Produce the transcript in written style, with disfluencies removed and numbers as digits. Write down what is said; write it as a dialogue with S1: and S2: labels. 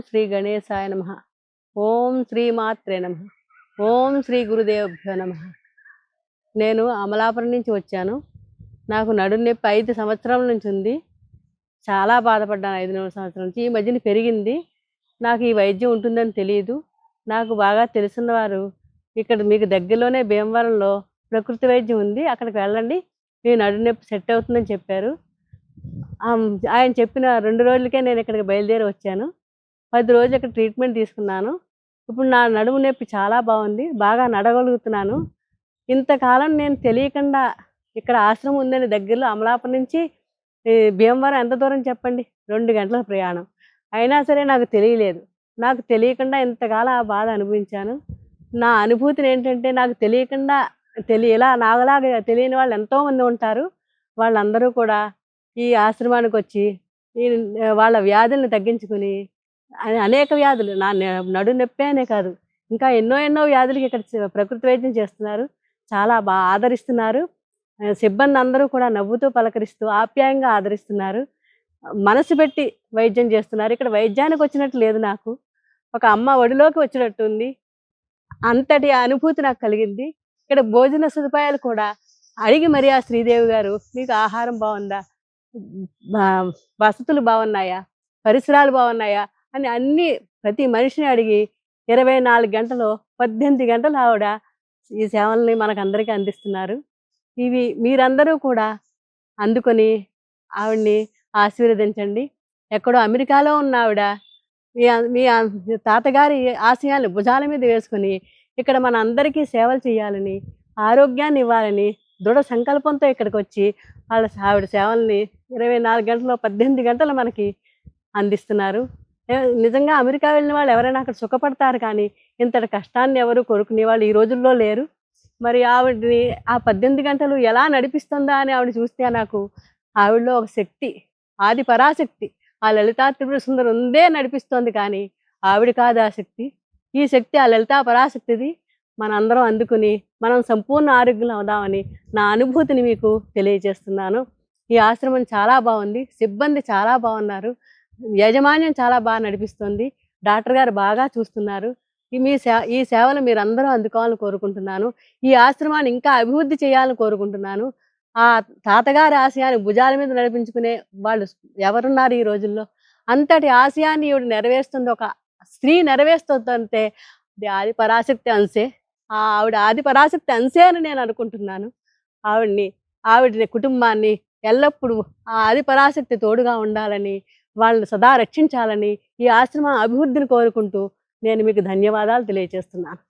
S1: శ్రీ గణేశాయ నమః. ఓం శ్రీ మాత్రే నమః. ఓం శ్రీ గురుదేవభ్యో నమః. నేను అమలాపురం నుంచి వచ్చాను. నాకు నడుము నొప్పి 5 సంవత్సరాల నుంచి ఉంది. చాలా బాధపడ్డాను 5 సంవత్సరాల నుంచి. ఈ మధ్యన పెరిగింది. నాకు ఈ వైద్యం ఉంటుందని తెలీదు. నాకు బాగా తెలిసిన వారు ఇక్కడ మీకు దగ్గరలోనే భీమవరంలో ప్రకృతి వైద్యం ఉంది. అక్కడికి వెళ్ళండి. మీ నడుము నొప్పి సెట్ అవుతుందని చెప్పారు. ఆయన చెప్పిన 2 రోజులకే నేను ఇక్కడికి బయలుదేరి వచ్చాను. 10 రోజులు ఇక్కడ ట్రీట్మెంట్ తీసుకున్నాను. ఇప్పుడు నా నడుము నొప్పి చాలా బాగుంది. బాగా నడవగలుగుతున్నాను. ఇంతకాలం నేను తెలియకుండా ఇక్కడ ఆశ్రమం ఉందని దగ్గరలో అమలాపురం నుంచి భీమవరం ఎంత దూరం చెప్పండి? 2 గంటల ప్రయాణం. అయినా సరే నాకు తెలియలేదు. నాకు తెలియకుండా ఇంతకాలం ఆ బాధ అనుభవించాను. నా అనుభూతిని ఏంటంటే నాకు తెలియకుండా ఇలా నాలాగా తెలియని వాళ్ళు ఎంతోమంది ఉంటారు. వాళ్ళందరూ కూడా ఈ ఆశ్రమానికి వచ్చి వాళ్ళ వ్యాధులను తగ్గించుకుని అనేక వ్యాధులు నడుము నొప్పి అనే కాదు, ఇంకా ఎన్నో వ్యాధులకి ఇక్కడ ప్రకృతి వైద్యం చేస్తున్నారు. చాలా బాగా ఆదరిస్తున్నారు. సిబ్బంది అందరూ కూడా నవ్వుతూ పలకరిస్తూ ఆప్యాయంగా ఆదరిస్తున్నారు. మనసు పెట్టి వైద్యం చేస్తున్నారు. ఇక్కడ వైద్యానికి వచ్చినట్టు లేదు, నాకు ఒక అమ్మ ఒడిలోకి వచ్చినట్టు ఉంది. అంతటి అనుభూతి నాకు కలిగింది. ఇక్కడ భోజన సదుపాయాలు కూడా అడిగి మరి ఆ శ్రీదేవి గారు, మీకు ఆహారం బాగుందా, వసతులు బాగున్నాయా, పరిసరాలు బాగున్నాయా అని అన్ని ప్రతి మనిషిని అడిగి 24 గంటలు 18 గంటలు ఆవిడ ఈ సేవల్ని మనకందరికీ అందిస్తున్నారు. ఇవి మీరందరూ కూడా అందుకొని ఆవిడ్ని ఆశీర్వదించండి. ఎక్కడో అమెరికాలో ఉన్న ఆవిడ మీ తాతగారి ఆశయాలు భుజాల మీద వేసుకుని ఇక్కడ మన అందరికీ సేవలు చేయాలని, ఆరోగ్యాన్ని ఇవ్వాలని దృఢ సంకల్పంతో ఇక్కడికి వచ్చి ఆవిడ సేవల్ని 24 గంటలు 18 గంటలు మనకి అందిస్తున్నారు. నిజంగా అమెరికా వెళ్ళిన వాళ్ళు ఎవరైనా అక్కడ సుఖపడతారు, కానీ ఇంతటి కష్టాన్ని ఎవరు కోరుకునే వాళ్ళు ఈ రోజుల్లో లేరు. మరి ఆవిడని ఆ 18 గంటలు ఎలా నడిపిస్తుందా అని ఆవిడ చూస్తే నాకు ఆవిడలో ఒక శక్తి, ఆది పరాశక్తి, ఆ లలితా త్రిపుర సుందరి ఉందే నడిపిస్తోంది, కానీ ఆవిడ కాదు ఆ శక్తి. ఈ శక్తి ఆ లలితా పరాశక్తిది. మనందరం అందుకుని మనం సంపూర్ణ ఆరోగ్యం అవుదామని నా అనుభూతిని మీకు తెలియజేస్తున్నాను. ఈ ఆశ్రమం చాలా బాగుంది. సిబ్బంది చాలా బాగున్నారు. యాజమాన్యం చాలా బాగా నడిపిస్తుంది. డాక్టర్ గారు బాగా చూస్తున్నారు. ఈ సేవలు మీరందరూ అందుకోవాలని కోరుకుంటున్నాను. ఈ ఆశ్రమాన్ని ఇంకా అభివృద్ధి చేయాలని కోరుకుంటున్నాను. ఆ తాతగారి ఆశయాన్ని భుజాల మీద నడిపించుకునే వాళ్ళు ఎవరున్నారు ఈ రోజుల్లో? అంతటి ఆశయాన్ని ఈవిడ నెరవేరుస్తుంది. ఒక స్త్రీ నెరవేరుస్తుందంటే అది ఆది పరాశక్తి అంశే. ఆవిడ ఆది పరాశక్తి అంశే అని నేను అనుకుంటున్నాను. ఆవిడని కుటుంబాన్ని ఎల్లప్పుడూ ఆ ఆది పరాశక్తి తోడుగా ఉండాలని, వాళ్ళని సదా రక్షించాలని, ఈ ఆశ్రమ అభివృద్ధిని కోరుకుంటూ నేను మీకు ధన్యవాదాలు తెలియజేస్తున్నాను.